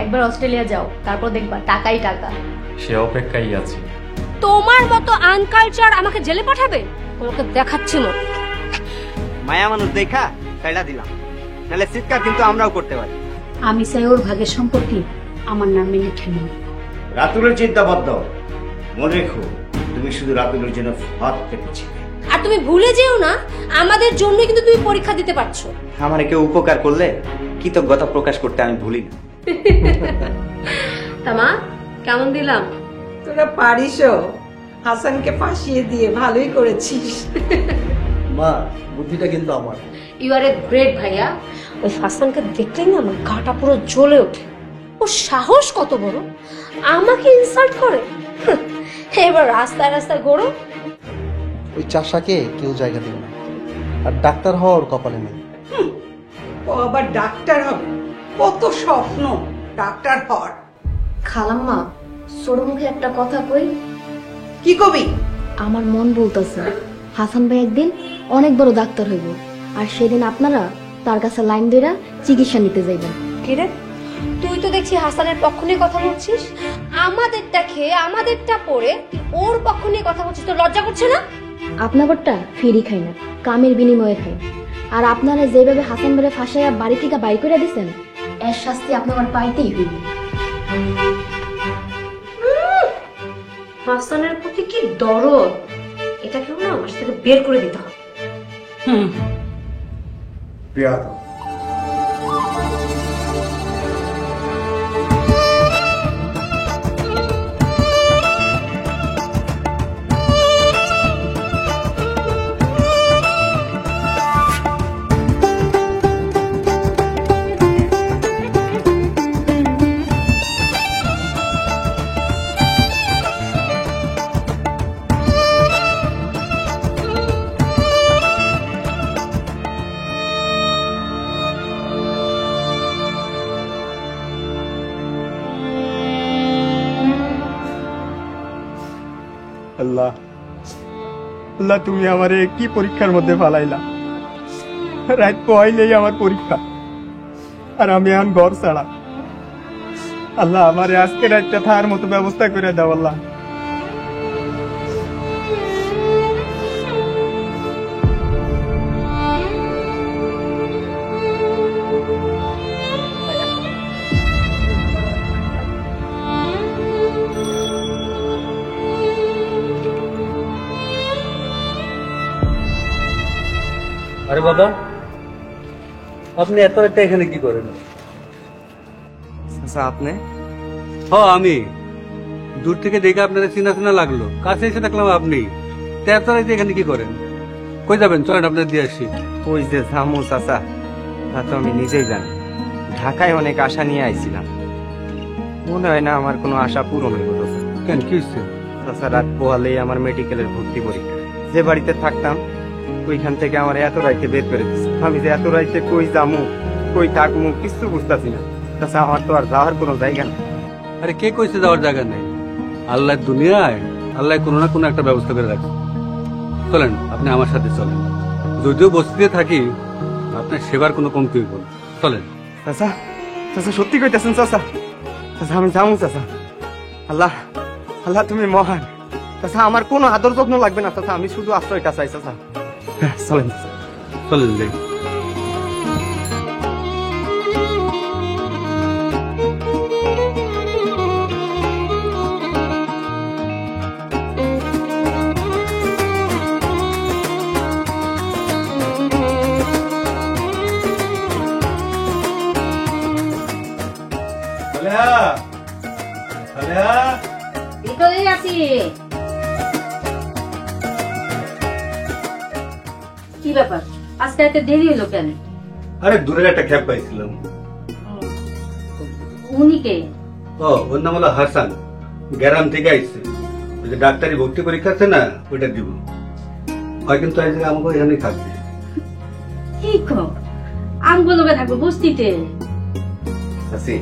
একবার অস্ট্রেলিয়া যাও, তারপর দেখবা টাকাই টাকা। সে অপেক্ষায় আছি। তোমার মতো আনকালচার আমাকে জেলে পাঠাবে? তোমাকে দেখাচ্ছি না। মায়া মানুষ দেখা কাইলা দিলাম, নাহলে চিৎকার কিন্তু আমরাও করতে পারি। আমি চাই ওর ভাগের সম্পত্তি আমার নামে লিখে নিন। রাতুলের চিন্তা বাদ দাও, মনে রেখো তুমি শুধু রাতুলের জন্য হাত পেতেছি। আর তুমি ভুলে যেও না, আমাদের জন্য কিন্তু তুমি পরীক্ষা দিতে পারছো। আমারে কেউ উপকার করলে কৃতজ্ঞতা প্রকাশ করতে আমি ভুলি না। তামা কেমন দিলাম? তোরা পারিসও, হাসানকে ফাঁসিয়ে দিয়ে ভালোই করেছিস। মা, বুদ্ধিটা কিন্তু আমার। ইউ আর এ গ্রেট ভাইয়া। ওই হাসানকে দেখলেই না আমার গাটা পুরো জ্বলে ওঠে। ও সাহস কত বড়, আমাকে ইনসাল্ট করে। এবার রাস্তায় রাস্তায় ঘোরো। ওই চাষাকে কেউ জায়গা দেবে না, আর ডাক্তার হওয়ার কপালে নেই। ও আবার ডাক্তার হবে? কত স্বপ্ন ডাক্তার হওয়ার। খালাম্মা, ছোট মুখে একটা কথা কই। কি কবি? আমার মন বলতেছে হাসান ভাই একদিন অনেক বড় ডাক্তার হইব, আর সেদিন আপনারা তার কাছে লাইন ধরে চিকিৎসা নিতে যাইবেন। কিরে, তুই তো দেখছি হাসানের পক্ষ নিয়ে কথা বলছিস। আমাদেরটা খেয়ে আমাদেরটা পরে ওর পক্ষ নিয়ে কথা বলছিস, তো লজ্জা করছে না? আপনাদেরটা ফ্রি খাই না, কামের বিনিময়ে খাই। আর আপনারা যেভাবে হাসান ভাইরে ফাঁসাইয়া বাড়ি থেকে বাই করে দিচ্ছেন, এর শাস্তি আপনার পাইতেই হইবে। হাসানের প্রতি কি দরদ, এটা কেউ না আমার থেকে বের করে দিতে হবে। আল্লাহ, আল্লাহ তুমি আমারে কি পরীক্ষার মধ্যে ফালাইলা। রাত পয়লেই আমার পরীক্ষা, আর আমি এখন ঘর ছাড়া। আল্লাহ আমারে আজকে রাতটা থাকার মতো ব্যবস্থা করে দাও আল্লাহ। আরে বাবা, আপনি এত একটা এখানে কি করেন? আচ্ছা, আপনি? হ্যাঁ, আমি দূর থেকে দেখে আপনাদের চিনা চিনা লাগলো, কাছে এসে দেখলাম আপনি। এত রাতে এখানে কি করেন? কই যাবেন? চলেন আপনার দিয়ে আসি। ওই যে জামু চাচা, তা তো আমি নিজেই জানি। ঢাকায় অনেক আশা নিয়ে আইছিলাম, মনে হয় না আমার কোনো আশা পূরণ হইব। কেন, কি হচ্ছে? চাচা, রাত পোহালেই আমার মেডিকেলের ভর্তি পরীক্ষা। যে বাড়িতে থাকতাম ওইখান থেকে আমার এত রাইতে বের করে দিচ্ছে। আমি যে এত রাইতে কই যামু, কই থাকমু, কিছু বুঝতেছি না। চাচা, আমার তো আর যাওয়ার কোনো জায়গা নেই। আরে কে কইছে যাওয়ার জায়গা নেই? আল্লাহর দুনিয়ায় আল্লাহ কোনো না কোনো একটা ব্যবস্থা করে রাখে। চলেন, আপনি আমার সাথে চলেন। যদিও বস্তিতে থাকি, আপনার সেবার কোনো কমতি হইব না। চলেন। চাচা, চাচা সত্যি কইতেছেন চাচা? চাচা, আমি যামু চাচা। আল্লাহ, আল্লাহ তুমি মহান। চাচা, আমার কোনো আদর যত্ন লাগবে না চাচা, আমি শুধু আশ্রয়টা চাই চাচা। চলেন চলেন যাই। কি ব্যাপার, আজকে এত দেরি হলো কেন? আরে দূরের একটা ক্যাব পাইছিলাম। উনি কে? ও, ওর নাম হলো হাসান, গ্রাম থেকে আইছে। ওই যে ডাক্তারি ভর্তি পরীক্ষা আছে না, ওইটা দিব। হয় কিন্তু আজ আমাকে এখানেই থাকবে। কি কো, আমগুলো থাকবো বস্তিতে? চাচি,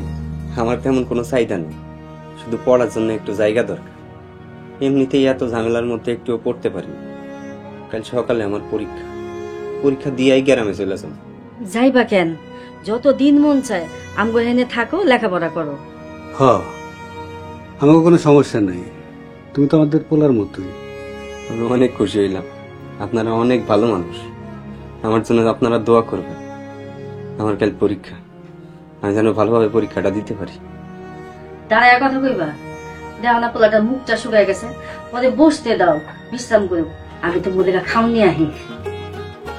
আমার তেমন কোনো চাহিদা নেই, শুধু পড়ার জন্য একটু জায়গা দরকার। এমনিতেই এত ঝামেলার মধ্যে একটুও পড়তে পারি। কাল সকালে আমার পরীক্ষা, পরীক্ষা দিয়েই গ্রামে চলে যাবো। যাইবা কেন? যত দিন মন চায় আমগো হেনে থাকো, লেখাপড়া করো। হ, আমাকে কোনো সমস্যা নাই, তুমি তো আমাদের পোলার মতোই। আমি অনেক খুশি হইলাম, আপনারা অনেক ভালো মানুষ। আমার জন্য আপনারা দোয়া করবেন। আমার কাল পরীক্ষা, আমি যেন ভালোভাবে পরীক্ষাটা দিতে পারি। দাঁড়ায় কথা কইবা? দেও না, পোলাটা মুখটা শুকায় গেছে, ওদের বসতে দাও, বিশ্রাম করো। আমি তো মোদের খাওন নিয়ে আহি।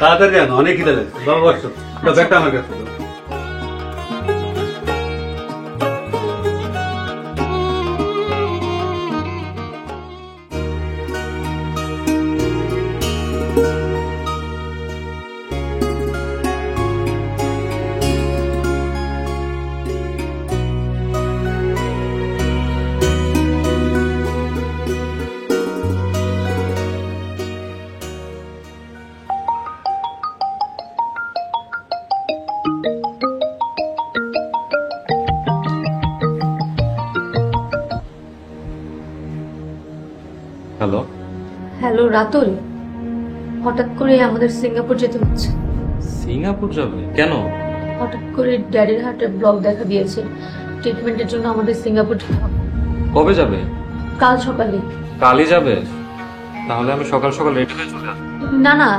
তাড়াতাড়ি আনো, অনেক খিদে লাগছে। বাবা বসো, ব্যাগটা আমার কাছে দাও। হ্যালো, হ্যালো রাতুল, হঠাৎ করে আমাদের সিঙ্গাপুর যেতে হচ্ছে। সিঙ্গাপুর যাবে কেন? হঠাৎ করে ড্যাডির হার্টে ব্লক দেখা দিয়েছে, ট্রিটমেন্টের জন্য আমাদের সিঙ্গাপুর যেতে হবে। কবে যাবে? কাল সকালে। কালই যাবে? তাহলে আমি সকাল সকাল রেডি হয়ে চলে আসবো। না না,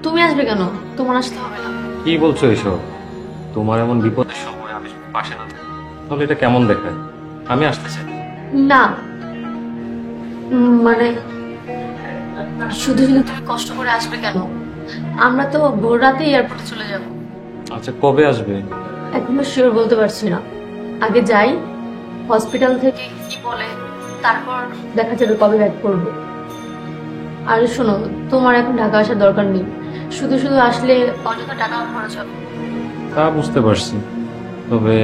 তুমি আসবে কেন? তোমার আসতে হবে না। কি বলছো এসব? তোমার এমন বিপদের সময় আমি যদি পাশে না থাকি তাহলে এটা কেমন দেখায়? আমি আসতে চাই। না মানে শুধু শুধু তুমি কষ্ট করে আসবে কেন? আমরা তো ভোর রাতে এয়ারপোর্টে চলে যাব। আচ্ছা, কবে আসবে? এখনো শিওর বলতে পারছি না, আগে যাই, হসপিটাল থেকে কি বলে তারপর দেখা যাবে কবে ব্যাক করবো। আর শোনো, তোমার এখন ঢাকা আসার দরকার নেই, শুধু শুধু আসলে অযথা টাকা খরচ হবে। তা বুঝতে পারছি, তবে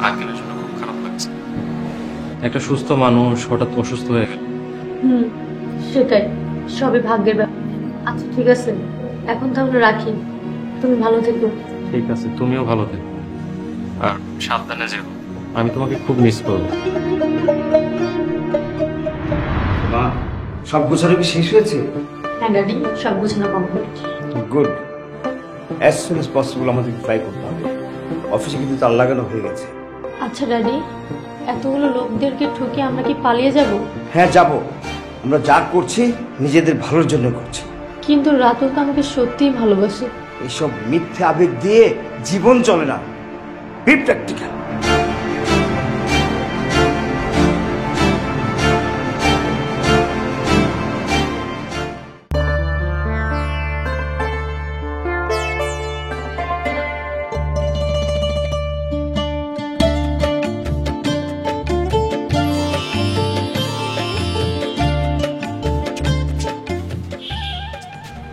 আঙ্কেলের জন্য খুব খারাপ লাগছে। একটা সুস্থ মানুষ হঠাৎ অসুস্থ হয়ে গেল। সেটাই, সবই ভাগ্যের ব্যাপার। আচ্ছা ঠিক আছে, এখন তাহলে রাখি, তুমি ভালো থেকো। ঠিক আছে, তুমিও ভালো থেকো আর সাবধানে যেও। আমি তোমাকে খুব মিস করবো। মা, সব গোছানো কি শেষ হয়েছে? হ্যাঁ ড্যাডি, সব গোছানো complete. Good. As soon as possible আমাদের ট্রাই করতে হবে। অফিসে কিন্তু তার লাগানো হয়ে গেছে। আচ্ছা ড্যাডি, এতগুলো লোকদেরকে ঠকিয়ে আমরা কি পালিয়ে যাব? হ্যাঁ, যাব। আমরা যা করছি নিজেদের ভালোর জন্য করছি। কিন্তু রাতুল তো আমাকে সত্যিই ভালোবাসে। এইসব মিথ্যে আবেগ দিয়ে জীবন চলে না। B practical.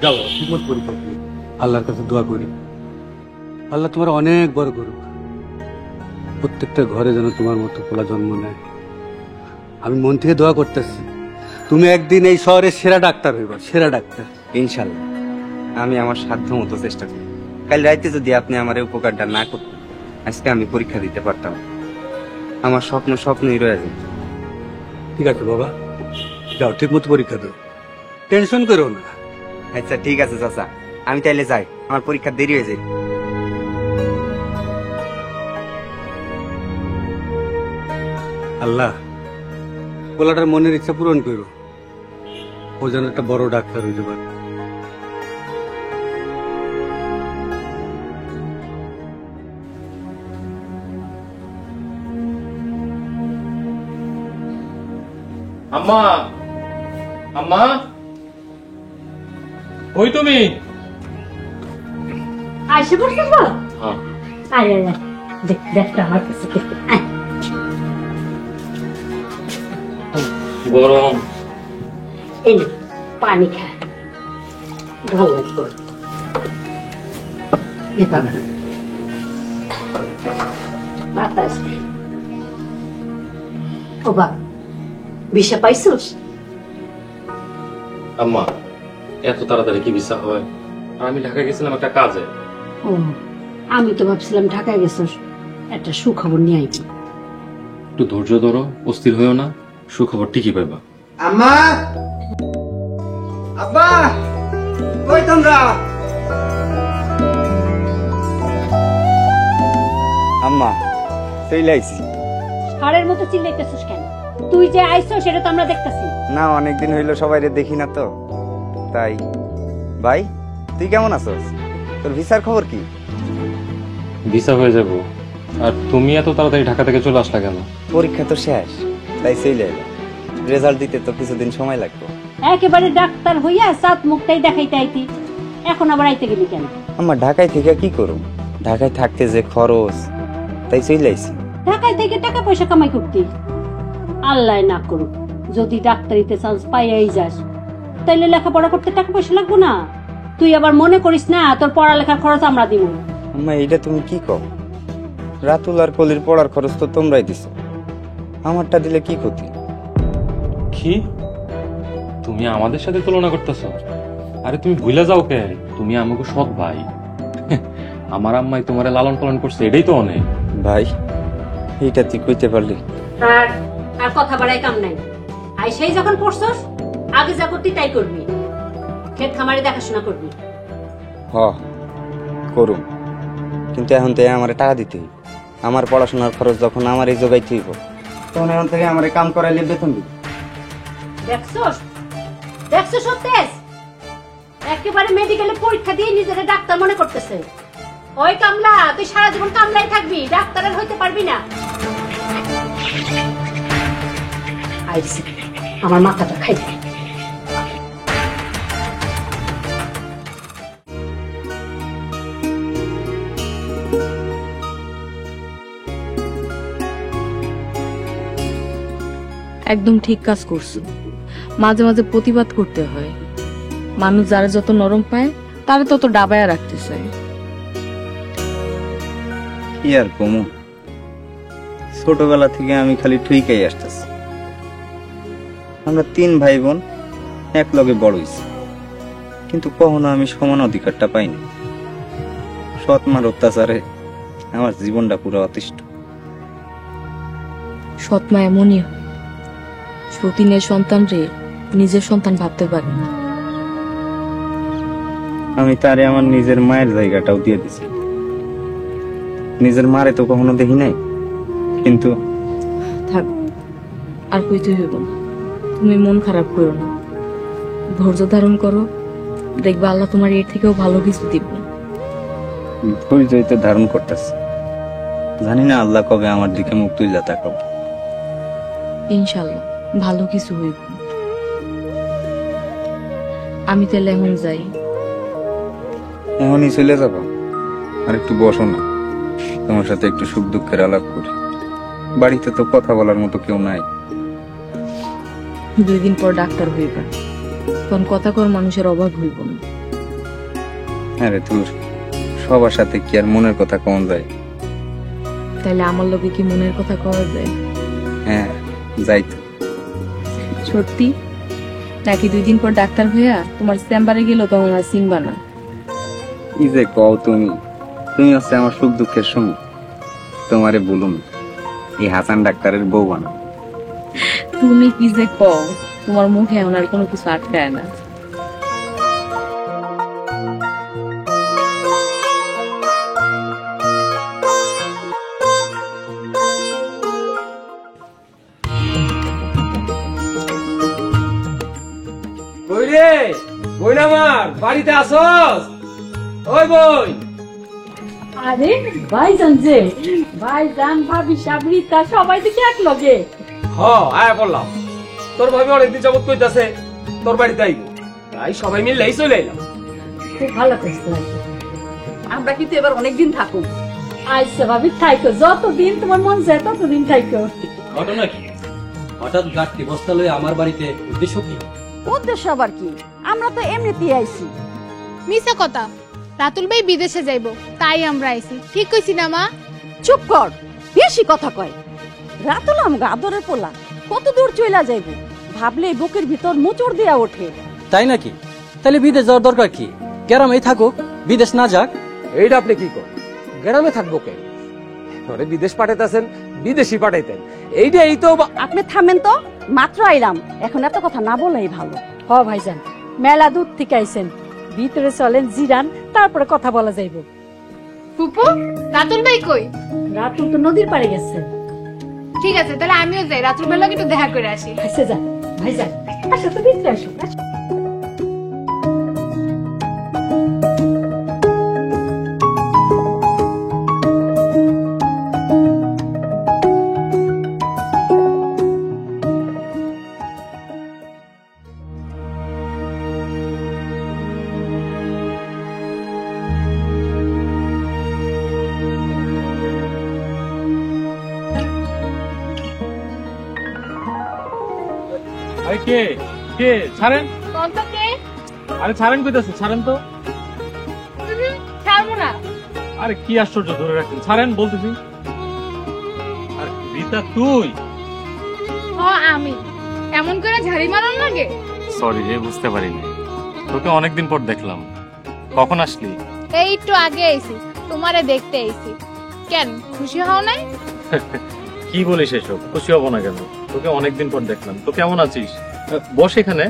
যাও, ঠিকমত পরীক্ষা দিও। আল্লাহর কাছে দোয়া করি, আল্লাহ তোমার অনেক বড় করুক। প্রত্যেকটা ঘরে যেন তোমার মতো পোলা জন্ম নেয়। আমি মন থেকে দোয়া করতেছি, তুমি একদিন এই শহরের সেরা ডাক্তার হইবা, সেরা ডাক্তার। ইনশাল্লাহ, আমি আমার সাধ্য মতো চেষ্টা করি। কাল রাইতে যদি আপনি আমার এই উপকারটা না করতেন, আজকে আমি পরীক্ষা দিতে পারতাম। আমার স্বপ্ন স্বপ্নই রয়ে যায়। ঠিক আছে বাবা, যাও ঠিক মতো পরীক্ষা দাও, টেনশন করো না। আচ্ছা ঠিক আছে চাচা, আমি তাইলে যাই, আমার পরীক্ষা দেরি হয়ে যায়। আল্লাহ, পোলাটার মনের ইচ্ছা পূরণ করো, ও যেন একটা বড় ডাক্তার হইতে পারে। আম্মা, আম্মা, ওই তুমি? আইসে পড়ছিস বল? হ্যাঁ। আয় আয় আয়, দেখ দেখটা আমার কাছে দে। আয়। গরম। এই নে, পানি খা, ভালো লাগবে। এ বাবা, বাতাস। ও বাবা, বিষা পাইছিস? আম্মা, এত তাড়াতাড়ি কি ভিসা হয়? আর আমি ঢাকা গেছিলাম একটা কাজে। ও, আমি তো ভাবছিলাম ঢাকায় গেছিস, একটা সুখবর নিয়ে আইবি। একটু ধৈর্য ধরো, অস্থির হয়েও না, সুখবর ঠিকই পাইবা। আম্মা, আব্বা, কই তোমরা? আম্মা, চলে আইছি। হাড়ের মতো চিল্লাইতেছিস কেন? তুই যে আইছো সেটা তো আমরা দেখতাছি। না, অনেকদিন হইলো সবাইরে দেখি না তো, তাই। ভাই, তুই কেমন আছোস? তোর ভিসার খবর কি? ভিসা হয়ে যাব। আর তুমি এত তাড়াতাড়ি ঢাকা থেকে চলে আসলা কেন? পরীক্ষা তো শেষ, তাই চলে এলাম। রেজাল্ট দিতে তো কিছুদিন সময় লাগবে। একেবারে ডাক্তার হইয়া সাত মুখটাই দেখাইতে আইতি, এখন আবার আইতে গেলি কেন? আম্মা, ঢাকায় থেকে কি করুম? ঢাকায় থাকতে যে খরচ, তাই চলে আইছি। ঢাকায় থেকে টাকা পয়সা কামাই করতি। আল্লাহ না করুক, যদি ডাক্তারিতে চান্স পাইয়াই যাস, তাইলে লেখাপড়া করতে টাকা পয়সা লাগবো না? তুই আবার মনে করিস না তোর পড়ালেখার খরচ আমরা দিব। আম্মা, এইটা তুমি কি কও? রাতুল আর কলির পড়ার খরচ তো তোমরাই দিছো, আমারটা দিলে কি ক্ষতি? কি তুমি আমাদের সাথে তুলনা করতেছো? আরে তুমি ভুলে যাও কে, তুমি আমাকে সৎ ভাই। আমার আম্মাই তোমারে লালন পালন করছে, এটাই তো অনেক। ভাই, এইটা তুই কইতে পারলি? আর আর কথা বাড়াই কাম নাই। আইসাই যখন পড়ছস, আগে যা করতি তাই করবি। ক্ষেত খামারে দেখাশোনা করবি। হ, করুম, কিন্তু এখন থেকে আমার টাকা দিতে হইব। আমার পড়াশোনার খরচ যখন আমার এই জোগাইতে হইব, তখন এখন থেকে আমার কাম করাইলে বেতন দিবে। দেখছস দেখছস সত্যেস একেবারে মেডিকেলে পরীক্ষা দিয়ে নিজেকে ডাক্তার মনে করতেছে। ওই কামলা, তুই সারা জীবন কামলাই থাকবি, ডাক্তারের হইতে পারবি না। আইসি আমার মাথাটা খাইতে। একদম ঠিক কাজ করছো। মাঝে মাঝে প্রতিবাদ করতে হয়। মানুষ যারা যত নরম পায়, তারা তত ডাবায়া রাখতে চায়। কি আর কমু, ছোটবেলা থেকে আমি খালি ঠিকই আসতেছি। আমরা 3 ভাই বোন এক লগে বড় হইছি, কিন্তু কখনো আমি সমান অধিকারটা পাইনি। সৎ মার অত্যাচারে আমার জীবনটা পুরো অতিষ্ঠ। সৎ মা এমনই হয়, সতীনের সন্তান রে নিজের সন্তান ভাবতে পারে না। আমি তারে আমার নিজের মায়ের জায়গাটাও দিয়ে দিছি। নিজের মারে তো কখনো দেখি নাই, কিন্তু থাক, আর কইতে হইব না। তুমি মন খারাপ করো না, ধৈর্য ধারণ করো, দেখবা আল্লাহ তোমার এর থেকেও ভালো কিছু দিব। ধৈর্যই তো ধারণ করতেছি, জানি না আল্লাহ কবে আমার দিকে মুখ তুইলা তাকাবো। ইনশাল্লাহ ভালো কিছু হইব। আমি তাহলে এখন যাই। এখনই চলে যাবো? আর একটু বসো না, তোমার সাথে একটু সুখ দুঃখের আলাপ করি। বাড়িতে তো কথা বলার মতো কেউ নাই। 2 দিন পর ডাক্তার হইবা, তখন কথা কর মানুষের অভাব হইব না। আরে তোর সবার সাথে কি আর মনের কথা কম যায়? তাইলে আমার লোকে কি মনের কথা কওয়া যায়? হ্যাঁ, যাই তো। সত্যি নাকি 2 দিন পর ডাক্তার হইয়া তোমার চেম্বারে গেল তখন আর চিনবা না? কি যে কও তুমি, তুমি হচ্ছে আমার সুখ দুঃখের সঙ্গে। তোমারে বলুন এই হাসান ডাক্তারের বউ বানা। তুমি কি যে কও, তোমার মুখে এখন আর কোনো কিছু আটকায় না। কই রে বই আমার বাড়িতে আসস? ওই বই। আরে ভাইজান যে, ভাইজান ভাবি সাবরিতা সবাই দেখি এক লগে। হ, আয়া বললাম তোর ভাবি অনেকদিন যাবত কইতাছে তোর বাড়িতে আইব, তাই সবাই মিললেই চলে এলাম। খুব ভালো করছে। আমরা কিন্তু এবার অনেকদিন থাকবো। আইসা ভাবি থাইকো, যতদিন তোমার মন যায় ততদিন থাইকো। ঘটনা কি? হঠাৎ গাড়ি বস্তা লয়ে আমার বাড়িতে, উদ্দেশ্য কি? উদ্দেশ্য আবার কি? আমরা তো এমনিতেই আইছি। মিছা কথা, রাতুল ভাই বিদেশে যাইবো তাই আমরা আইছি। ঠিক কইছি না মা? চুপ কর, বেশি কথা কয়। রাতুল আমগা আদরের পোলা, কত দূর চইলা যাইব ভাবলে বুকের ভিতর মোচড় দিয়া ওঠে। তাই নাকি? তাহলে বিদেশ যাওয়ার দরকার কি? গ্রামেই থাকুক, বিদেশ না যাক। এইটা আপনি কি করেন? গ্রামে থাকবো কেন? বিদেশ পাঠাইতেছেন, বিদেশি পাঠাইতেন। এইটাই তো। আপনি থামেন তো। মাত্র আইলাম, এখন এত কথা না বলাই ভালো। হ ভাইজান, মেলা দূর থেকে আইছেন, ভিতরে চলেন জিরান, তারপরে কথা বলা যাইব। ফুপু, রাতুল ভাই কই? রাতুল তো নদীর পাড়ে গেছে। ঠিক আছে, তাহলে আমিও যাই, রাতুল ভাইয়ের লগে একটু দেখা করে আসি। আচ্ছা যা ভাইজান, আসো তো ভিতরে আসো। আরে কে কে ছাড়েন, কোন তো কে? আরে ছাড়েন কইতাছে, ছাড়েন তো। ছাড়বো না। আরে কি আশ্চর্য, ধরে রাখছেন, ছাড়েন বলতেছি। আর রীতা তুই? ও আমি, এমন করে ঝাড়ি মারন লাগে? সরি রে, বুঝতে পারিনি, তোকে অনেকদিন পর দেখলাম। কখন আসলি? এই একটু আগে আইছি, তোমারে দেখতে আইছি। কেন, খুশি হও নাই? কি বলিস এসব? খুশি হব না কেন? তোকে অনেকদিন পর দেখলাম। তো কেমন আছিস? বস এখানে।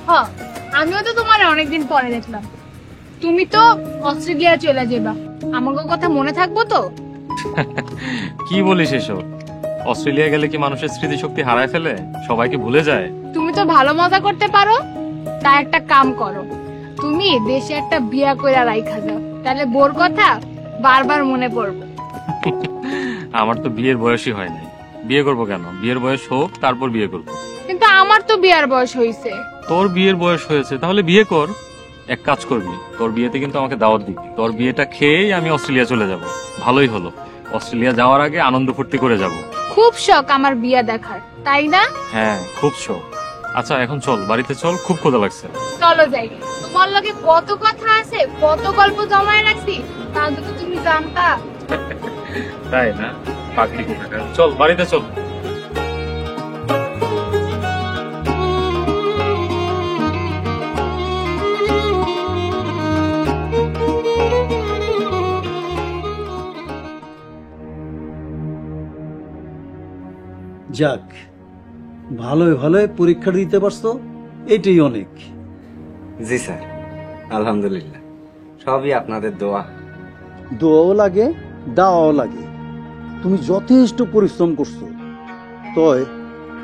হ, আমিও তো তোমারে অনেকদিন পরে দেখলাম। তুমি তো অস্ট্রেলিয়া চলে যাবা, আমাকে কথা মনে থাকবো তো? কি বলিস এসব? অস্ট্রেলিয়া গেলে কি মানুষের স্মৃতিশক্তি হারায় ফেলে, সবাইকে ভুলে যায়? তুমি তো ভালো মজা করতে পারো, তাই একটা কাম করো, তুমি দেশে একটা বিয়া কইরা রাইখা যাও, তাহলে বোর কথা বারবার মনে পড়বে। আমার তো বিয়ের বয়সই হয় নাই। বিয়ে করবো কেন? বিয়ের বয়স হোক, তারপর বিয়ে করবো। কিন্তু আমার তো বিয়ার বয়স হইছে। তোর বিয়ের বয়স হয়েছে, তাহলে বিয়ে কর। এক কাজ করবি, তোর বিয়েতে কিন্তু আমাকে দাওয়াত দিবি। তোর বিয়েটা খেয়েই আমি অস্ট্রেলিয়া চলে যাব। ভালোই হলো, অস্ট্রেলিয়া যাওয়ার আগে আনন্দ ফুর্তি করে যাব। খুব শখ আমার বিয়া দেখার, তাই না? হ্যাঁ, খুব শখ। আচ্ছা এখন চল, বাড়িতে চল, খুব ক্ষুধা লাগছে। চলো যাই, তোমার লগে কত কথা আছে, কত গল্প জমায় রাখছি, তা তো তুমি জানতা। তাই না? পাগলি কোথাকার। চল বাড়িতে চল। যাক, ভালোই ভালোই পরীক্ষা দিতে পারছো, এটাই অনেক। জি স্যার, আলহামদুলিল্লাহ, সবই আপনাদের দোয়া। দোয়াও লাগে, দাওয়াও লাগে। তুমি যথেষ্ট পরিশ্রম করছো। তয়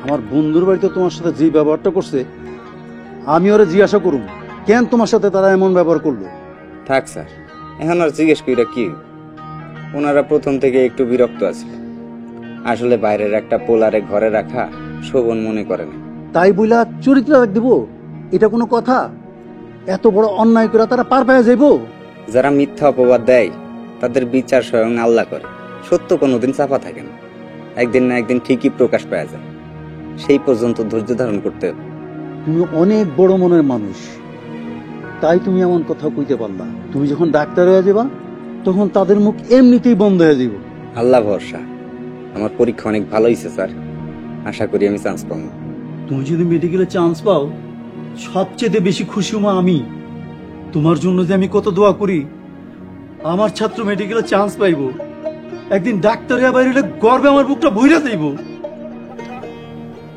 আমার বন্ধুর বাড়িতে তোমার সাথে যে ব্যবহারটা করছে, আমি ওরা জিজ্ঞাসা করুম কেন তোমার সাথে তারা এমন ব্যবহার করলো। থাক স্যার, এখন আর জিজ্ঞেস কইরা কি, ওনারা প্রথম থেকে একটু বিরক্ত আছে। আসলে বাইরের একটা পোলারে ঘরে রাখা শোভন মনে করে না। তাই বইলা চরিত্র রাখ দিব, এটা কোনো কথা? এত বড় অন্যায় করে তারা পার পাওয়া যাইব? যারা মিথ্যা অপবাদ দেয় তাদের বিচার স্বয়ং আল্লাহ করে। সত্য কোনোদিন চাপা থাকে না, একদিন না একদিন ঠিকই প্রকাশ পাওয়া যায়। সেই পর্যন্ত ধৈর্য ধারণ করতে হবে। তুমি অনেক বড় মনের মানুষ, তাই তুমি এমন কথা কইতে পারলা। তুমি যখন ডাক্তার হয়ে যাবা, তখন তাদের মুখ এমনিতেই বন্ধ হয়ে যাব। আল্লাহ ভরসা। আমার পরীক্ষা অনেক ভালো হয়েছে স্যার, আশা করি আমি চান্স পাবো। তুমি যদি মেডিকেলে চান্স পাও, সবচেয়ে বেশি খুশি হবো আমি। তোমার জন্য যে আমি কত দোয়া করি, আমার ছাত্র মেডিকেলে চান্স পাইব, একদিন ডাক্তার হয়ে বাইরে গর্বে আমার বুকটা ভইরা যাইব।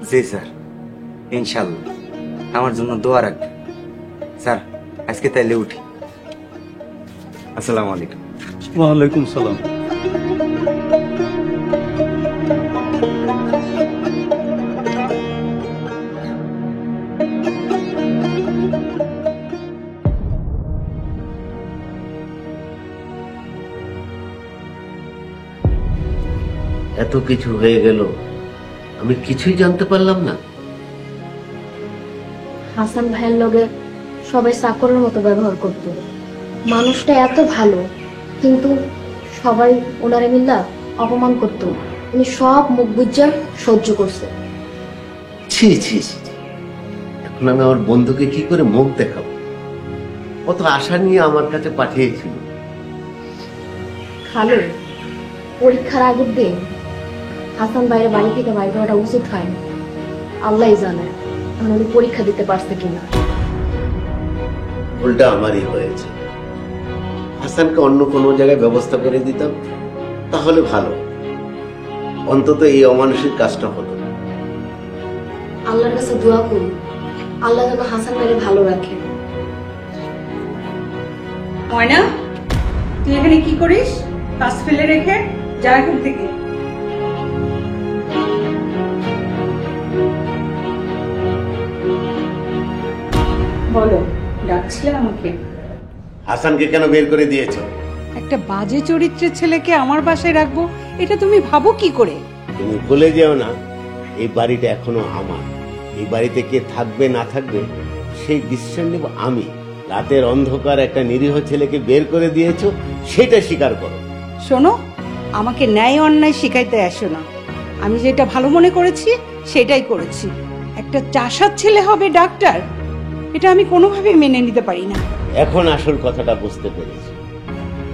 জি স্যার, ইনশাল্লাহ আমার জন্য দোয়া রাখবেন। স্যার আজকে তাইলে উঠি। আসসালামু আলাইকুম। ওয়ালাইকুম সালাম। এত কিছু হয়ে গেল, আমি কিছুই জানতে পারলাম না। হাসান ভাইয়ের লগে সবাই চাকরের মতো ব্যবহার করতো। মানুষটা এত ভালো, কিন্তু সবাই ওনারে মিল্লা অপমান করত। উনি সব মুখ বুজ্জা সহ্য করছে। ছি ছি ছি, এখন আমি আমার বন্ধুকে কি করে মুখ দেখাবো? কত আশা নিয়ে আমার কাছে পাঠিয়েছিল। খালু, পরীক্ষার আগের দিন হাসান ভাইয়ের বাড়ি থেকে বাইরে হওয়াটা উচিত হয়নি। আল্লাহ জানে এখন উনি পরীক্ষা দিতে পারছে কিনা। উল্টা আমারই হয়েছে। হাসানকে অন্য কোনো জায়গায় ব্যবস্থা করে দিতাম তাহলে ভালো। অন্তত এই অমানুষিক কাজটা হলো না। আল্লাহর কাছে দোয়া করি আল্লাহ যেন হাসান ভাইকে ভালো রাখে। ময়না, তুই এখানে কি করিস? কাজ ফেলে রেখে যা এখান থেকে। বলো, ডাকছিলে আমাকে? হাসানকে কেন বের করে দিয়েছো? একটা বাজে চরিত্রের ছেলেকে আমার বাসায় রাখবো, এটা তুমি ভাবো কি করে? তুমি ভুলে যেও না, এই বাড়িটা এখনো আমার। এই বাড়িতে কে থাকবে না থাকবে সেই ডিসিশন নেব আমি। রাতের অন্ধকার একটা নিরীহ ছেলেকে বের করে দিয়েছো, সেটা স্বীকার করো। শোনো, আমাকে ন্যায় অন্যায় শিখাইতে আসো না। আমি যেটা ভালো মনে করেছি সেটাই করেছি। একটা চাষার ছেলে হবে ডাক্তার, এটা আমি কোনোভাবে মেনে নিতে পারি না। এখন আসল কথাটা বুঝতে পেরেছি।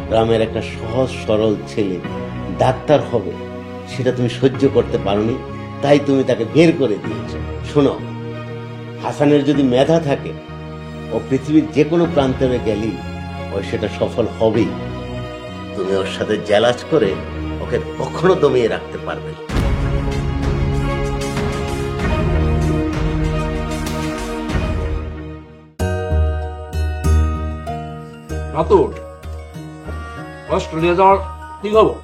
গ্রামের একটা সহজ সরল ছেলে ডাক্তার হবে, সেটা তুমি সহ্য করতে পারোনি, তাই তুমি তাকে বের করে দিয়েছো। শোনো, হাসানের যদি মেধা থাকে, ও পৃথিবীর যে কোনো প্রান্তে গেলেই ও সেটা সফল হবেই। তুমি ওর সাথে জ্যালাজ করে ওকে কখনো দমিয়ে রাখতে পারবে না। অস্ট্রেলিয়া যাওয়ার কি খবর?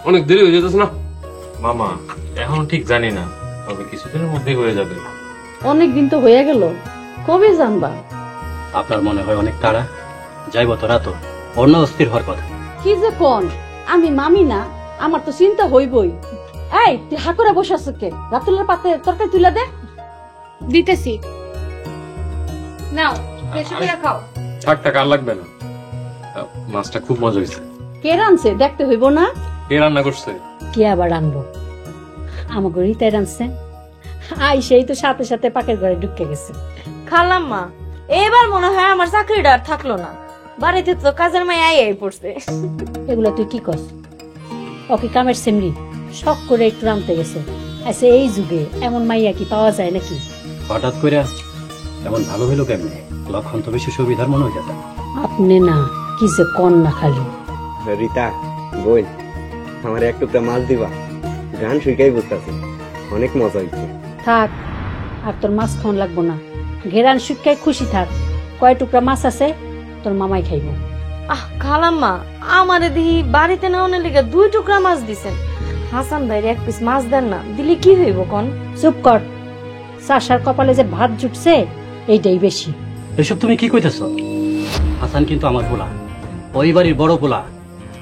অনেক দেরি হয়ে যেতেছে না? মামা এখনো ঠিক জানি না, তবে কিছুদিনের মধ্যেই হয়ে যাবে। অনেক দিন তো হয়ে গেল, কবে জানবা? আপনার মনে হয় অনেক তাড়া? যাইব তো রাত, অন্য অস্থির হওয়ার কথা। কি যে কোন, আমি মামি না, আমার তো চিন্তা হইবই। এই তুই হাকুরে বসে আছো কে? রাতুলের পাতে তরকারি তুলে দে। দিতেছি, নাও বেশি করে খাও। থাক থাক, আর লাগবে না। মাছটা খুব মজা হয়েছে। কে রানছে দেখতে হইব না? কে রান্না করছে? কে আবার আনবো? আমাকে রিতাই রানছে। আই সেই তো সাথে সাথে পাকের ঘরে ঢুকে গেছে। খালাম্মা, এবার মনে হয় আমার চাকরিটা আর থাকলো না। বাড়িতে তো কাজের মাই আই পড়ছে। এগুলো তুই কি কস? ওকে কামের সেমরি শখ করে একটু রানতে গেছে। আচ্ছা, এই যুগে এমন মাইয়া কি পাওয়া যায় নাকি? হঠাৎ করে এমন ভালো হইলো কেমনে? লক্ষণ তো বেশি সুবিধার মনে হয়ে যেত। আপনি না কি যে কন না খালি। রিতা বই, আমার এক টুকরা মাছ দিবা? গান শুইকাই বুঝতেছি, অনেক মজা হয়েছে। থাক, আর তোর মাছ খাওয়ান লাগবো না। ঘেরান শুকায় খুশি থাক। কয় টুকরা মাছ আছে তোর মামাই খাইব। খালাম্মা, আমারে দিহি বাড়িতে নেওয়ার লিগে 2 টুকরা মাছ দিছেন। হাসান ভাইয়ের 1 পিস মাছ দেন না, দিলে কি হইব কোন? চুপ কর, চাষার কপালে যে ভাত জুটছে এইটাই বেশি। এসব তুমি কি কইতেছ? হাসান কিন্তু আমার পোলা, ওই বাড়ির বড় পোলা।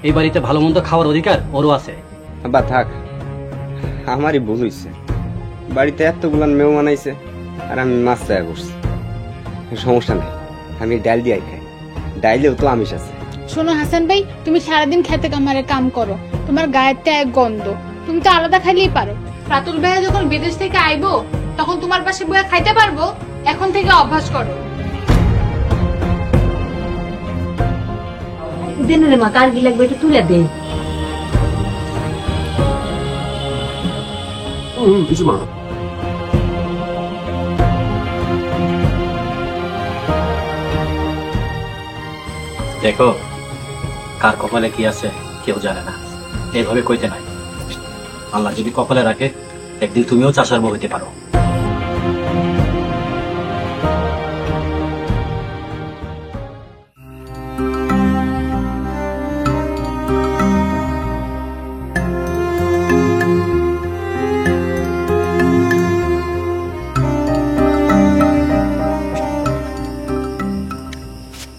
এই বাড়িতে ভালো মন্দ খাওয়ার অধিকার ওরও আছে। বা থাক, আমারই ভুল হয়েছে। বাড়িতে এতগুলান মেহমান আইছে আর আমি মাছ চায়া করছি। সমস্যা নাই, আমি ডাল দিয়াই খাই, ডাইলেও তো আমিষ আছে। শোনো হাসান ভাই, তুমি সারাদিন খেতে কামারে কাম করো, তোমার গায়ের এক গন্ধ, তুমি তো আলাদা খাইলেই পারো। রাতুল ভাইয়া যখন বিদেশ থেকে আইবো তখন তোমার পাশে বইয়া খাইতে পারবো। এখন থেকে অভ্যাস করো। দেন রে মা, কার কি লাগবে একটু তুলে দে। কিছু মা, দেখো, কার কপালে কি আছে কেউ জানে না। এইভাবে কইতে নাই। আল্লাহ যদি কপালে রাখে, একদিন তুমিও চাষার বউ হইতে পারো।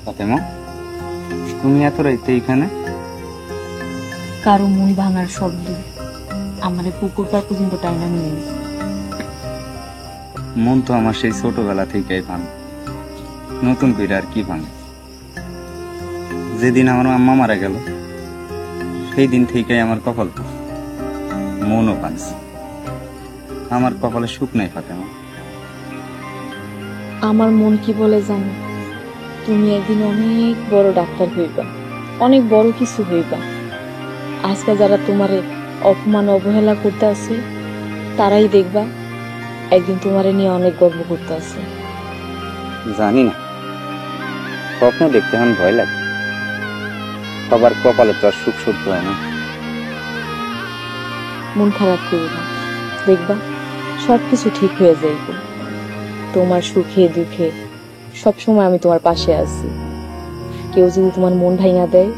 ফাতেমা, তুমি এত রাইতে এখানে? কারো মই ভাঙার শব্দ আমারে পুকুর পার পর্যন্ত টাইনা নিয়ে গেছে। মন তো আমার সেই ছোটবেলা থেকেই ভাঙে, নতুন করে আর কি ভাঙে। যেদিন আমার আম্মা মারা গেল সেই দিন থেকেই আমার কপাল মনও ভাঙছে। আমার কপালে সুখ নাই ফাতেমা। আমার মন কি বলে জানো, তুমি একদিন অনেক বড় ডাক্তার হইবা, অনেক বড় কিছু হইবা। আজকে যারা তোমারে অপমান অবহেলা করতে আছে, তারাই দেখবা একদিন তোমারে নিয়ে অনেক গর্ব করতে আছে। জানি না, স্বপ্ন দেখতে এখন ভয় লাগে। সবার কপালে তো আর সুখ সহ্য হয় না। মন খারাপ করো না, দেখবা সবকিছু ঠিক হয়ে যাইবে। তোমার সুখে দুঃখে সবসময় আমি তোমার পাশে আছি। কেউ যদি তোমার মন ভাঙা দেয়,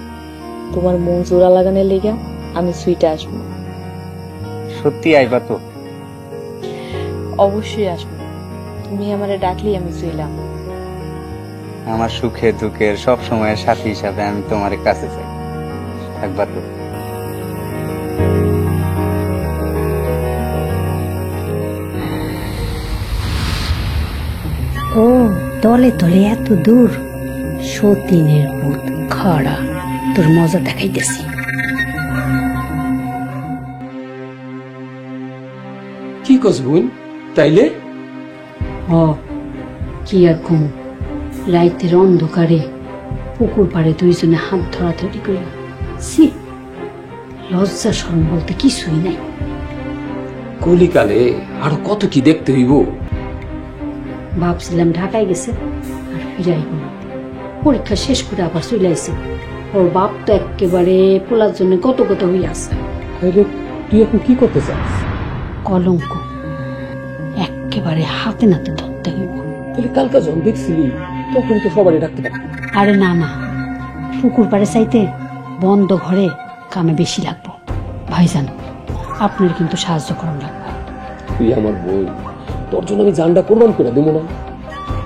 তোমার মন জোড়া লাগানোর লেগা আমি সুইটে আসবো। সত্যি আইবা তো? অবশ্যই আসবো, তুমি আমারে ডাকলেই আমি চইলাম। আমার সুখে দুঃখের সব সময়ের সাথী হিসাবে আমি তোমার কাছে চাই, একবার তো। ও তলে তলে এত দূর, সতীনের ভূত খাড়া, তোর মজা দেখাইতেছি। কি কস বোন তাইলে? ও কি আর কম, রাইতের অন্ধকারে পুকুর পাড়ে দুইজনে হাত ধরাধরি করিয়া, সি লজ্জা শরম বলতে কিছুই নাই। কলিকালে আরো কত কি দেখতে হইব। ভাবছিলাম ঢাকায় গেছে আর ফিরাইব না, পরীক্ষা শেষ করে আবার চলে আইছে। ওর বাপ তো একেবারে পোলার জন্য কত কত হইয়া আছে। তুই এখন কি করতে চাস? কলঙ্ক একেবারে হাতে নাতে ধরতে হইব। তাহলে কালকা যখন দেখছিলি তখন তো সবারই ডাকতে পারত। আরে না না, পুকুর পাড়ে চাইতে বন্ধ ঘরে কামে বেশি লাগবো। ভাইজান আপনার কিন্তু সাহায্য করুন লাগবে। তুই আমার বই, তোর জন্য আমি জানটা কোরবান করে দেবো না।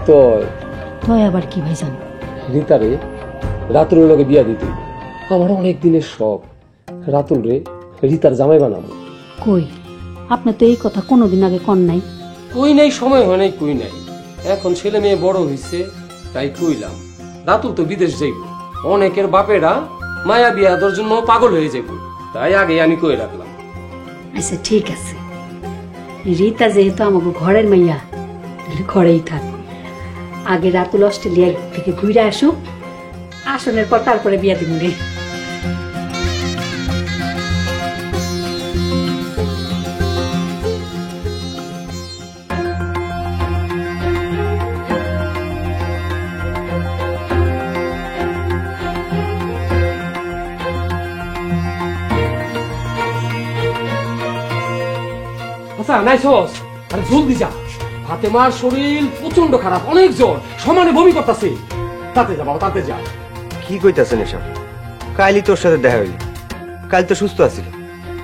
তয় আবার কি ভাইজান? রিতারে রাতুল লগে বিয়া দিতে আমার অনেক দিনের শখ। রাতুল রে রিতার জামাই বানাবো। কই আপনি তো এই কথা কোনোদিন আগে কন নাই। কই নাই, সময় হয় নাই, কই নাই। এখন ছেলে মেয়ে বড় হইছে তাই কইলাম। রাতুল তো বিদেশ যাইব, অনেকের বাপেরা মায়া বিয়াদের জন্য পাগল হয়ে যাইব, তাই আগে আমি কই রাখলাম। আচ্ছা ঠিক আছে, রিতা যেহেতু আমাকে ঘরের মাইয়া, ঘরেই থাক। আগে রাতুল অস্ট্রেলিয়া থেকে ঘুরে আসুক, আসনের পর তারপরে বিয়া দিব রে। আচ্ছা নাই সস, আরে জলদি যা। ফাতেমার শরীর প্রচন্ড খারাপ, অনেক জ্বর, সমানে বমি করতেছে। তাতে যা বাবা, তাতে যা। কি কইতাছেন এসব? কালই তোর সাথে দেখা হইল, কাল তো সুস্থ আছিল,